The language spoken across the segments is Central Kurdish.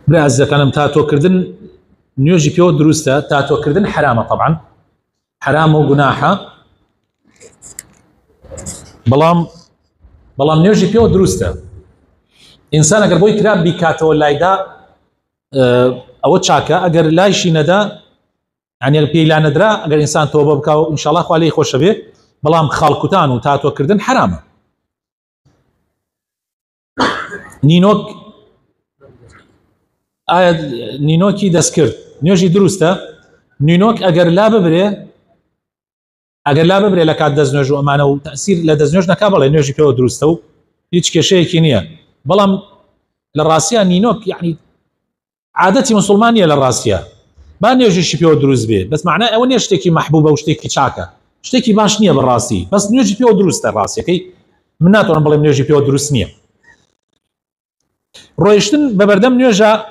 براز كان تاتو كردن نيوجي بيو دروستا تاتو كردن حرامه طبعا حرام وجناحه بلام نيوجي بيو دروستا انسان اگر بوي كراب بكاتو لايدا او تشاكا اگر لايشي ندا يعني بيلا ندرا اگر انسان توبه بكاو ان شاء الله خو عليه خوش به بلام خالكوتان وتاتو كردن حرامه نينوك نينوكي دسكرت نيوجي دروستا نينوك اگر لا ببري لك دزنوج وامانه وتاثير لدزنوج نكابل نيوجي بيو دروستا هيك كشي كينيا بلام للراسيه نينوك يعني عادتي مسلمانيه للراسيه ما نيوجي شي بيو دروس به بس معناه اوني اشتكي محبوبه واشتكي شاكا اشتكي باش نيه بالراسي بس نيوجي بيو دروستا الراسيه كي مناتو نبلم نيوجي بيو دروس نيه رويشتن ببردم نيوجا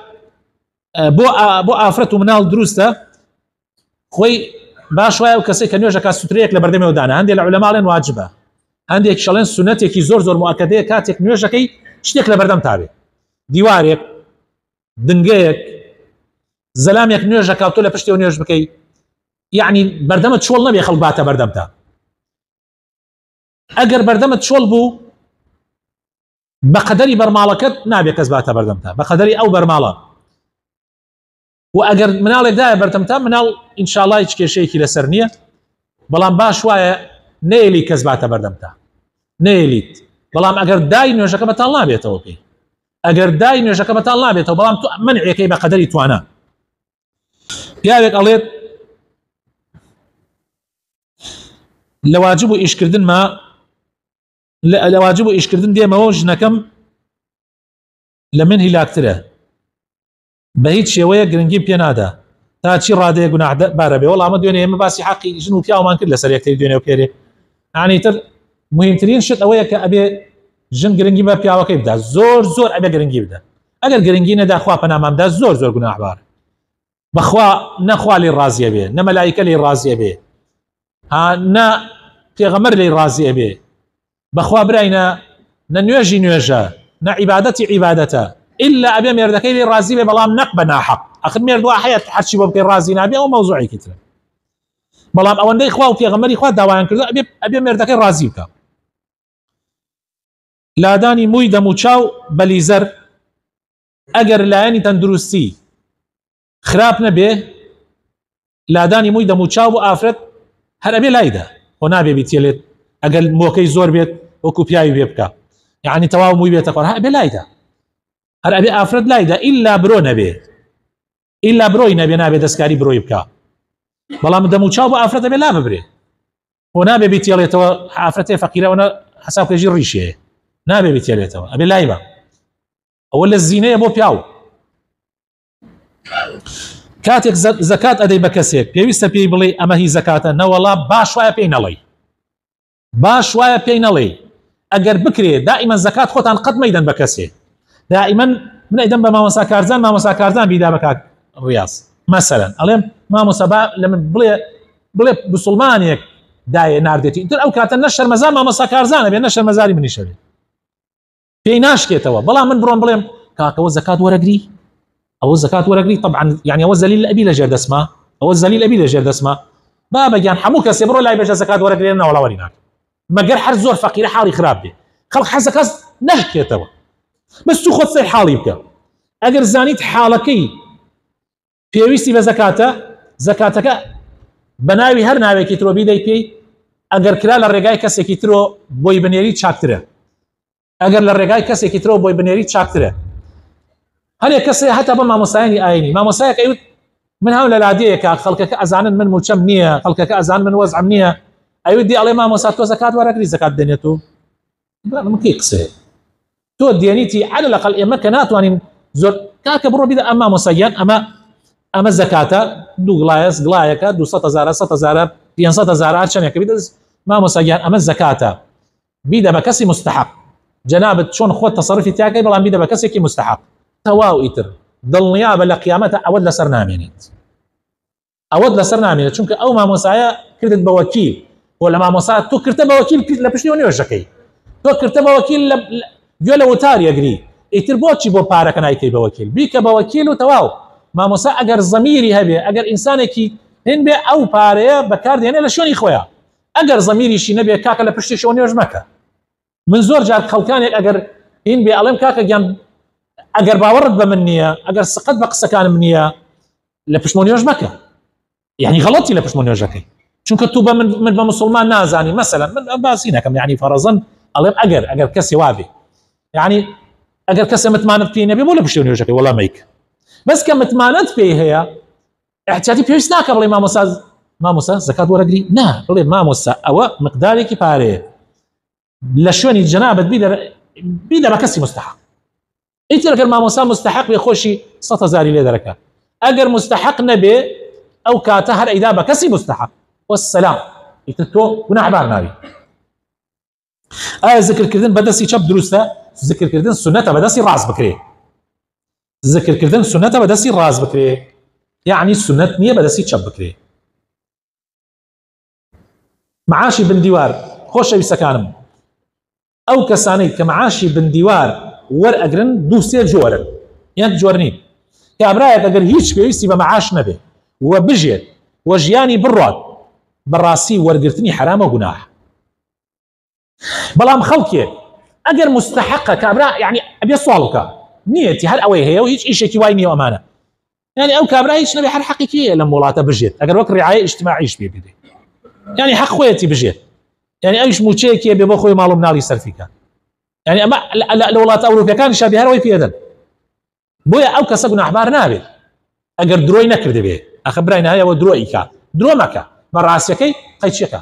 بو افرت ومنال دروستا خوي باش وايا وكسي كنيوجا كاستريك لبردم ودانا عندي العلماء لين واجبه عندي شلن سنتك زور مؤكده كاتك نيوجا كي شتيك لبردم تابع ديوارك دنگيك زلامك نيوجا كاوتو لبشتي ونيوج بكي يعني بردمت شول نبي خلق باتا بردمتا اگر بردمت شول بو بقدري برمالكت نابي كزباتا بردمتا بقدري او برمالا واگر منال داي بردمتا منال ان شاء الله يشكي شيء كي لسرنيه بلان باش وايا نيلي كزباتا بردمتا نيليت بلان اگر داي نيوجا كبتا الله بيتو اوكي اگر داي نيوجا كبتا الله بيتو بلان منعي كي بقدري توانا ياك قاليت لواجب ايش كردن ما لواجب ايش كردن دي موج نكم لمن هلاكتره بهيت شويه جرنجي بينادا تا شي راده جناح باربي والله ما دوني ما باسي حقي شنو فيها وما كله سريع كثير دوني وكيري يعني تر مهم ترين شت اويا كابي جن جرنجي ما فيها وكيبدا زور ابي جرنجي بدا اگر جرنجي ندا اخوا فانا ما بدا زور جناح بار بخوا نخوا لي الرازيه به نا ملائكه لي الرازيه به ها نا پیغمبر لي الرازيه به بخوا براينا ننيوجي نيوجا نا عبادتي عبادته الا ابي مردكي لي الرازي به بلام نقبنا حق اخر مرد واحد حرشي بو الرازي نبي او موضوعي كتر بلام او ندي اخوا وبيغمبري اخوا داوان كذا ابي مردكي الرازي بك لا داني مويدا موچاو بليزر اگر لاني تندرستي خراب نبه لا داني مويدا موچاو افرت هر ابي لايدا هنا ابي بيتيلت اقل موكي زور بيت وكو بياي بيبكا يعني تواو موي بيت اقول ابي لايدا هر ابي افرد لايدا الا برو نبي الا بروي نبي نابي دسكاري بروي بكا بلام دمو تشاو افرد ابي لا ببري هنا ابي بيتيلت افرته فقيره وانا حساب كجي ريشه نابي بيتيلت ابي لايبا ولا الزينه بو بياو كاتك زكاه ادي بكسيك بيويست بي بلي اما هي زكاه نا والله باش وايا بينالي باش وايا بينالي اگر بكري دائما زكاه خوتان قد ميدان بكسي دائما من ايدن بما مساكارزان بيدا بكاك الرياض مثلا اليم ما مسابا لما بلي بسلمانيك داي ناردتي انت او كانت النشر مزال ما مساكارزان بين نشر مزالي من يشري بيناش كيتوا بلا من برون بليم كاك وزكاه ورقري او الزكاه ورقري طبعا يعني او الزليل الابي لجرد اسمه او الزليل الابي لجرد اسمه بابا جان حموك سيبرو لا يبجى زكاه ورقري لنا ولا وريناك ما قر حر زور فقير حالي خراب به خلق حزكاز نهكي توا بس تاخذ سي حالي بك اگر زانيت حالكي بيويستي بزكاتك بناوي هر ناوي كيترو بيداي بي اگر كلا الرقاي كسي كيترو بوي بنيري تشاكتره اگر الرقاي كسي كيترو بوي بنيري تشاكتره هل كسي حتى بما مسايني ايني ما مسايك ايوت من هؤلاء العاديه خلقك ازعن من مجمنيه خلقك ازعن من وزع منيه ايودي على ما مساتو زكاه ورقري زكاه دنيتو ممكن قصه تو ديانيتي على الاقل امكانات وان زور كاك برو بدا اما مسيان اما زكاه دو غلايس غلايكا دو 100,000 500,000 عشان كبيد ما مسيان اما الزكاه بدا بكسي مستحق جنابه شلون خو التصرف تاعك بلا بدا بكسي كي مستحق تواو ايتر ضل نيابه لقيامته اود لسرنامينيت اود لسرنامينيت چونك او ما مسايا كردت بوكيل ولا ما مساعد تو كرتبه وكيل لا بشني وني وجهكي تو كرتبه وكيل يولا وتار يجري ئیتر بۆچی بۆ پارەکە نایکەی بە وەکیل بیکە بە وەکیل و تەواو مامۆستا ئەگەر زەمیری هەبێ ئەگەر ئینسانێکی هێن بێ ئەو پارەیە بەکاردێنێ لە شوێنی خۆیان ئەگەر زەمیریشی نەبێ کاکە لە پشتیشەوە نوێژ مەکە من زۆر جار خەڵکانێک ئەگەر هین بێ ئەڵێم کاکە گیان ئەگەر باوەڕت بە من نییە ئەگەر سقت بە قسەکانم نییە لە پشتمە نوێژ مەکە یعنی غەڵەتی لە پشتمە نوێژەکەی چونکە تو بە من بە مسلمان نازانی مەسەلەن من باسی نەکەم یعنی فەرەزەن ئەڵێم ئەگەر کەسێ وابێ یعنی ئەگەر کەسە متمانەت پێی نەبێ بۆ لە پشتمە نوێژەکەی وەڵام مەیکە بەس کە متمانەت پێی هەیە احتیاطی پێویست ناکە بڵێ مامۆستا زەکات وەرەگری نا بڵێ مامۆستا ئەوە مقدارێکی پارەیە لە شوێنی جەنابەت بیدە بە کەسی مستحق ئیتر ئەگەر مامۆستا مستحق بێ خۆشی 100,000 لێ دەرەکە ئەگەر مستحق نەبێ ئەو کاتە هەر ئەیدا بە کەسی مستحق وەسەلام ئیتر تۆ گوناحبار نابی ئایا زیکرکردن بەدەستی چەپ دروستە زیکرکردن سنەتە بەدەستی ڕاست بکرێ زیکرکردن سنەتە بەدەستی ڕاست بکرێ یعنی سنەت نییە بەدەستی چەپ بکرێ معاشی بندیوار خۆشەویستەکانم ئەو کەسانەی کە معاشی بندیوار وەرئەگرن دوو سێ جۆرن یەک جۆر نین کابرایەک ئەگەر هیچ پێویستی بە معاش نەبێ و بژێت و ژیانی بڕات بەڕاستی وەرگرتنی حرامە گوناح بەڵام خەڵکێ ئەگەر مستحقە کابرا یعنی ئەبێ سواڵکە نیەتی هەر ئەوەی هەیە و هیچ ئیشێکی وای نییە ئەمانە یعنی ئەو کابرا هیچ نەبێ هەر حەقیقیە لەم وڵاتە بژێت ئەگەر وەک ڕیعایە ئیجتیماعیش پێ بدێ یعنی حەق خۆیەتی بژێت یعنی ئەویش موچەیەکیە بێ بۆ خۆی ماڵ و مناڵی سەرفیکە یعنی ئەمە لە وڵاتە ئەوروپیەکانی شابێ هەرەوەی پێدەن بۆیە ئەو کەسە گوناحبار نابێت ئەگەر درۆی نەکردە بێ ئەخە برای نهایەوە درۆی کە درۆ مەکە بەڕاستیەکەی قەیچەکە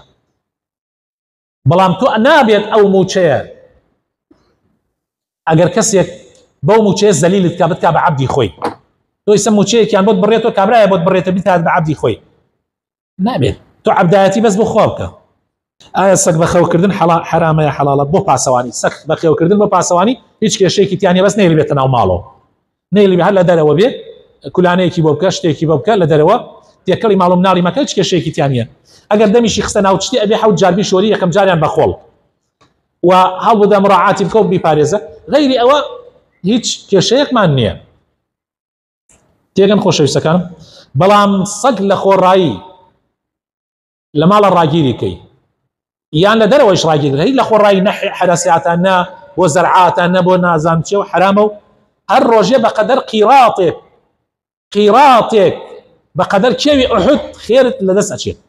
بەڵام تۆ نابێت ئەو موچەیە ئەگەر کەسێک بەو موچەیە زەلیلت کا بتکا بە عەبدی خۆی تۆ ئیسە موچەیەکیان بۆت بڕێتەوە کابرایە بۆت بڕێتە بیتات بە عەبدی خۆی نابێت تۆ عەبدایەتی بەس بۆ خوا بکە ئایا سەگ بەخەوکردن حرامەیە حەڵاڵە بۆ پاسەوانی سەگ بەخێوکردن بۆ پاسەوانی هیچ کێشەیەکی تیانە بەس نەیلی بێتە ناو ماڵەوە نەیلی بێ هەر لە دەرەوە بێ کولانەیەکی بۆ بکە شتێکی بۆ بکە لە دەرەوە تێکەڵی ماڵ و مناڵی مەکە هیچ کێشەیەکی تیانە ئەگەر دەمیشی خستە ناو چتی ئەبێ حەوت جاربی شۆری یەکەم جاریان بەخۆڵ و هەڵبدە مڕاعاتی بکە و بیپارێزە غەیری ئەوە هیچ کێشەیەکمان نییە تێگەن خۆشەویستەکانم بەڵام سەگ لە خۆڕایی لە ماڵە ڕاگیریکەی یان لە دەرەوەیش ڕاگیرکە هیچ لە خۆڕایی نە حراسیاتان نا بۆ زەرعاتان نە بۆ نازانم چێ و حرامە و هەر ڕۆژێ بەقەدەر قیڕاتێک بەقەدەر کێوی ئوحود خێرت لەدەست ئەچێت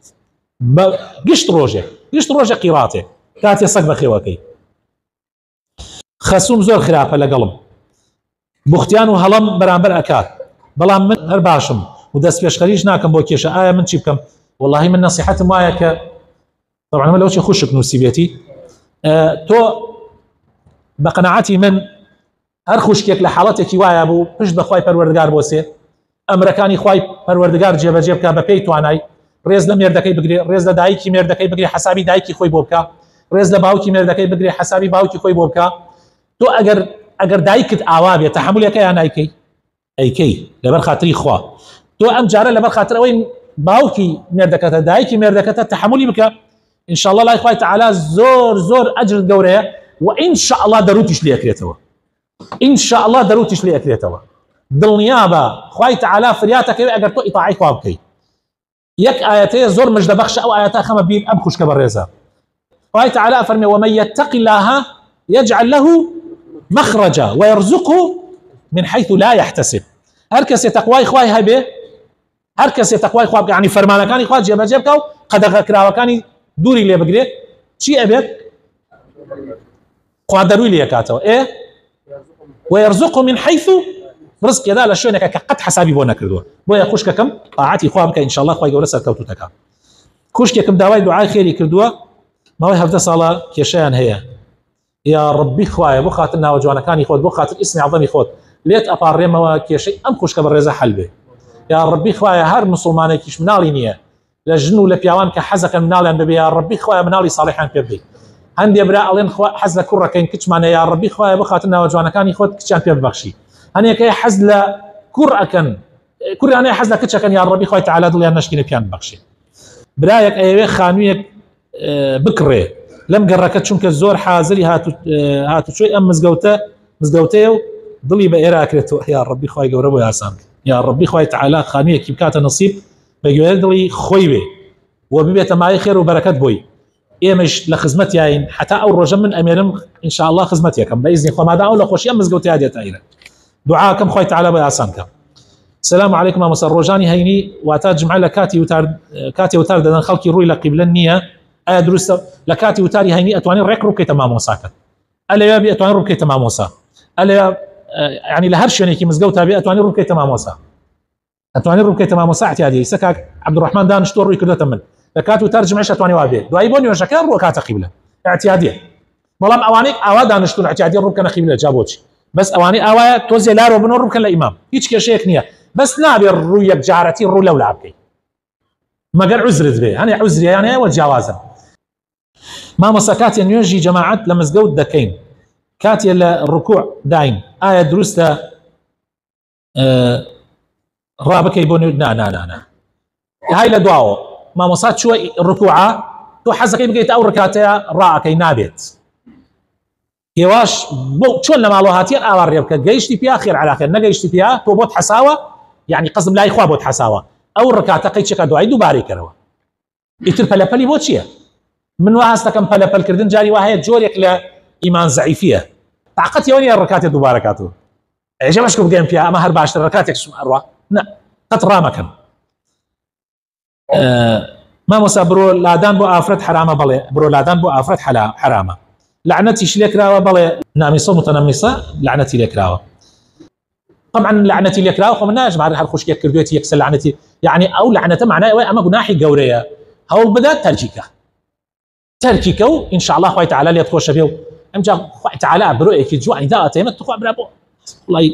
گشت ڕۆژێ قیڕاتێک کاتێ سەگ بەخێوەکەی خەسووم زۆر خراپە لەگەڵم بوختیان و هەڵم بەرامبەر ئەکات بەڵام من هەر باشم و دەست پێشخەریش ناکەم بۆ کێشە ئایا من چی بکەم واللهی من نصیحەتم وایە کە طبعا من لەوچی خوشک نووسیبێتی تۆ بە قەنەعەتی من هەر خوشکێک لە حاڵەتێکی وایە بوو پشت بەخوای پەروەردگار بۆسێ ئەمرەکانی خوای پەروەردگار جێبەجێ بکە بە پێی توانای ڕێز لە مێردەکەی بگرێ ڕێز لە دایکی مێردەکەی بگرێ حسابی دایکی خۆی بۆ بکە ڕێز لە باوکی مێردەکەی بگرێ حسابی باوکی خۆی بۆ بکە تۆ ئەگەر دایکت ئاوا بێت تەحمولەکە یان نایکەی ئەیکەی لەبەر خاتری خوا تۆ ئەم جارە لەبەر خاتر ئەوەی باوکی مێردەکەتە دایکی مێردەکەتە تەحملی بکە ان شاء الله لای خوای تعالی زۆر ئەجر گەورەیە و ان شاء الله دەروتیش لێکرێتەوە ان شاء الله دەروتیش لێکرێتەوە دڵنیابە خوای تعالی فریاتەکەوێ ئەگەر تۆ ئیطاعی خوا بکەی یەک ئاەتەیە زۆر مژدەبەخشە ئەو ئاەتە خەمە بیر ئەم خوشکە بەڕێزە خوای تعالی فەرمێ ومن يتق الله يجعل له مخرجا ويرزقه من حيث لا يحتسب هەر کەسێ تەقوای خوای هەبێ هەر کەسێ تەقوای خوا بکە یعنی فەرمانەکانی خوا جێبەجێ بکە و قەدەغەکراوەکانی دووری لێ بگرێت چی ئەبێت خوا دەروی لێ کاتەوە ويرزقه من حيث ڕزقێدا لە شوێنێکە کە قەت حسابی بۆ نەکردووە بۆیە خوشکەکەم طاعەتی خوا بکە ان شاء الله خوای گەورە سەرکەوتوتەکە خوشکێکم داوای دوعای خێری کردووە ماوەی 17 ساڵە کێشەیان هەیە یا ڕبی خوایە بۆ خاتر ناوە جوانەکانی خۆت بۆ خاتر ئیسمی عەظەمی خۆت لێت ئەپاڕێمەوە کێشەی ئەم خوشکە بەڕێزە حەل بێ یا ڕبی خوایە هەر مسلمانێکیش مناڵی نییە لە ژن و لە پیاوان کە حەزەکەن مناڵیان ببێ یا ڕبی خوایە مناڵی ساڵحیان پێ بدەیت هەندێ برا ئەڵێن حەز لە کوڕەکەین کچمانە یا ڕبی خوایە بۆ خاتر ناوە جوانەکانی خۆت کچیان پێ ببەخشی هەنێکەیە حەز لە کوڕەکەن کوڕیانەیە حەز لە کچەکەن یا ڕبی خوای تعالی دڵیان نەشکینە پیان ببەخشی برایەک ئەیەوێ خانوویەک بکڕێ لەم گەڕەکە چونکە زۆر حازری هاتوچۆی ئەم مزگەوتەیە و دڵی بە ئێرە ئەکرێتەوە یا ڕەبی خوای گەورە بۆ یاسان یا ڕەبی خوای تەعالا خانوویەکی بکاتە نەسیب بە گوێرە دڵی خۆی بێ و ببێتە مای خێر و بەرەکەت بۆی ئێمەش لە خزمەتیاین حتا ئەو ڕۆژە من ئەمێنم ئینشاءالله خزمەتیەکەم بە ئیزنی خۆمادا ئەو لە خۆشیە مزگەوتیا دێتە ئیرە دوعاکەم خوای تەعالا بۆ یاسان کە. سلام عليكم مامۆستا ڕۆژانی هەینی واتە جمعە لە کاتی وتار دەدەن خەڵکی ڕووی لە قیبلە نییە ئایا دروستە لە کاتی وتاری هەینی ئەتوانێت ڕێک ڕوو بکەیتە مامۆساکەت ئەلەوێ بێ ئەتوانێت ڕوو بکەیتە مامۆسا ئەلەوێ يعني لە هەر شوێنێکی مزگەوتا بێ ئەتوانێت ڕوو بکەیتە مامۆسا ئەتوانێت ڕوو بکەیتە مامۆسا احتیاجی ئێستا کاک عەبدوڕەحمان دانیشتۆ ڕووی کردەتە من لە کات وتار جمعەش ئەتوانێت وا بێ دوایی بۆ نوێژەکە ڕووە کاتە قیبلە احتیاجیە بەڵام ئەوانەی ئاوا دانیشتون احتیاجی ڕوو بکەنە قیبلە جا بۆچی بەس ئەوانەی ئاوایە تۆ زێلارەوە بنۆ ڕوو بکەن لە ئیمام هیچ کێشەیەک نییە بس نابێ ڕوو یەک جارەتی ڕوو لەو لا بکەیت مەگەر عوزرت بێ هەنێ عوزریان هەیە وە جیاوازن مامۆستا کاتێ نوێژی جەماعەت لە مزگەوت دەکەین کاتێ لە ڕکوع داین ئایا دروستە ڕابکەی بۆ نا های لە دواوە مامۆستا چووە ڕکوعە تۆ حەزەکەی بگەیت ئەو ڕکاتەیە ڕائەکەی نابێت هێواش بۆ چۆن لە ماڵۆ هاتیان ئاوا ڕێ بکە گەیشتی پیا خێر عەلاخێر نەگەیشتی پیا تۆ بۆت حەساوە یعنی قەزم لای خوا بۆت حەساوە ئەو ڕکاتەکەی چێکە دوای دووبارەی کەرەوە ئیتر پەلەپەلی بۆ چییە من وا هەست دەکەم پەلەپەلکردن جاری وا هەیە جۆرێک لە ئیمان زەعیفیە تاقەت ئەوە نییە ڕکاتێ دووبارە کاتەوە ئێجە بەشکە بگەین پیا ئەمە هەر باشتر ڕکاتێکشم ئەڕوا نە قەت ڕامەکەن مامۆستا بڕۆ لادان بۆ ئافرەت حرامە بەڵێ بڕۆ لادان بۆ ئافرەت حرامە لعنتیش لێکراوە بەڵێ نامیسە متەنەمیسە لعنەتی لێکراوە طبعا لعنەتی لێکراوە خۆ من ناژمارە هەر خوشکێک کردوێتی یەکسەر لعنەتی يعني ئەو لعنەتە معنای ئەوەیە ئەمە گوناحی گەورەیە هەوڵ بدە تەرکیکە و ئینشاءالله خوای تەعالا لێت خۆشە بێ و ئەمجا خوای تەعالا برۆیەکی جوانی داوەتێمە توخوا برا بۆ وڵی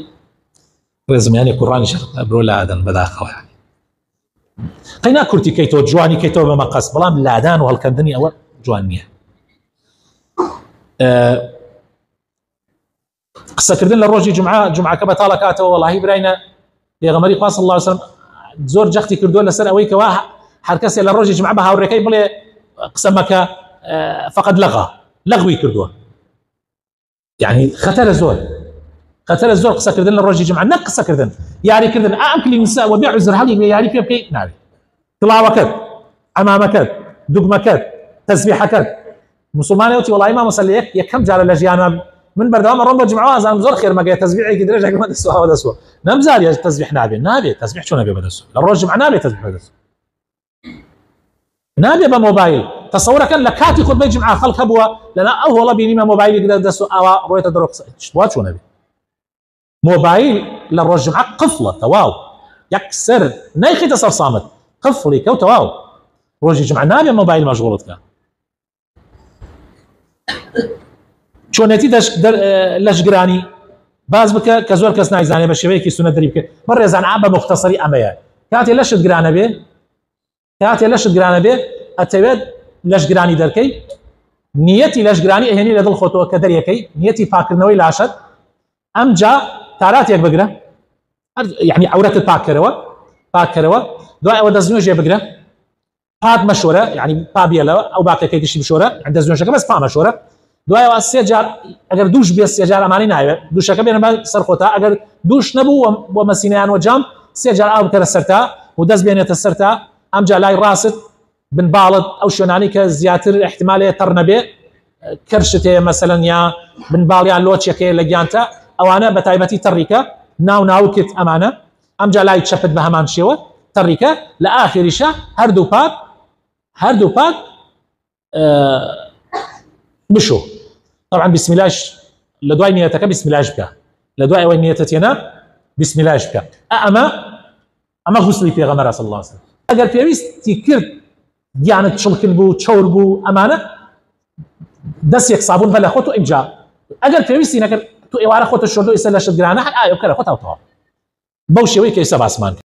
ڕێزمیانی قورئانیش برۆ لادەن بەداخەوە قەینا کورتی کەیتەوە جوانی کەیتەوە بە مەقەس بەڵام لادان و هەڵکەندنی ئەوە جوان نییە قسەکردن لە ڕۆژی جمعەکە بەتاڵە کاتەوە وەڵاهی براینە پێغەمبەری خوا صلی الله علیه وسلم زۆر جەختی کردووە لەسەر ئەوەی کەوا هەر کەسێ لە ڕۆژی جمعە بە هاوڕێکەی بڵێ قسە مەکە فقط لەغوی کردووە يعني خەتەرە زۆر قسەکردن لە ڕۆژی جمعە نەک قسەکردن یاریکردن ئەمکلی نسا وە بێ عوزر هەڵی یاری پێ بکەیت ناوێت تڵاوەکەت ئەمامەکەت دوگمەکەت تەسبیحەکەت مسلمانێتی وڵای مامۆستا لە یەکەم جارە لە ژیانە من بەردەوام ڕۆم بە جمعە ئازانم زۆر خێر مەگەی تەسبیحێکی درێژێکمە دەستووە دەستووە نەمزانیە تەسبیح نابێت تەسبیح چۆن نەبێ بەدەستووە لە ڕۆژ جمعە نابێت تەسبیح بەدەستووە نابێ بە مۆبایل تەسەورەکەن لە کاتی خودبەی جمعە خەڵک هەبووە لەنا ئەو هەوڵە بینیمە مۆبایلی دەست و ئاوا ڕۆیتە دەرۆ وا چۆن نەبێ مۆبایل لە ڕۆژ جمعە قفڵە تەواو یەکسەر نەیخیتە سەر سامت قفڵی کەوتە تەواو ڕۆژی جمعە نابێ مۆبایل مەشغوڵت کە چۆنێتی لەشگرانی باز بکە کە زۆر کەس نایزانێ بە شێوەیەکی سونەت دەری بکە بە ڕێزانە بە مختصری ئەمەیە کاتێ لەشت گرانە بێ ئەتەوێت لەشگرانی دەرکەی نیەتی لەشگرانی ئەهێنی لە دڵ خۆتەوە کە دەریەکەی نیەتی پاکردنەوەی لاشت ئەمجا تاراتێک بگرە یعنی عەورەتت پاککەرەوە دوای ئەوە دەستنوێژێ بگرە پات مەشۆرە یعنی پابیێلەوە ئەو باقیەکەی دشی بشۆرە دەستنوێژەکە بەس پا مەشۆرە دوایەوە سێ جار ئەگەر دوش بێ سێ جار ئەمانی ناوێت دووشەکە بێنە سەر خۆتا ئەگەر دوش نەبوو بۆ مەسینەیان وەجام سێ جار ئاو بکەرە سەرتا و دەست بێنێتە سەرتا ئەمجا لای ڕاست بنباڵت ئەو شوێنانی کە زیاتر احتمالەیە تەڕ نەبێ کەرشت هەیە مەسەلەن یا بنباڵیان لۆچێکەیە لە گیانتە ئەوانە بە تایبەتی تەڕیکە ناوکت ئەمانە ئەمجا لای چەپت بە هەمان شێوە تەڕیکە لە ئاخریشە هەردوو پاک بشو طبعا بسم الله لە دوای نیەتەکە بسم الله بکە لە دوای ئەوەی نیەتت هێنا بسم الله بکە ئەمە غوسلی پێغەمبەر صلی الله علیه وسلم ئەگەر پێویستی کرد گیانت چڵکن بوو چەور بوو ئەمانە دەستێک سابون بە لە خۆت و ئیمجا ئەگەر پێویستی نەکرد تو ئێوارە خۆتە شۆردۆ ئێستا لەشت گرانە هەر ئایا بکەرە خۆتەوە بەو شێوەی کە ئێستا باسمان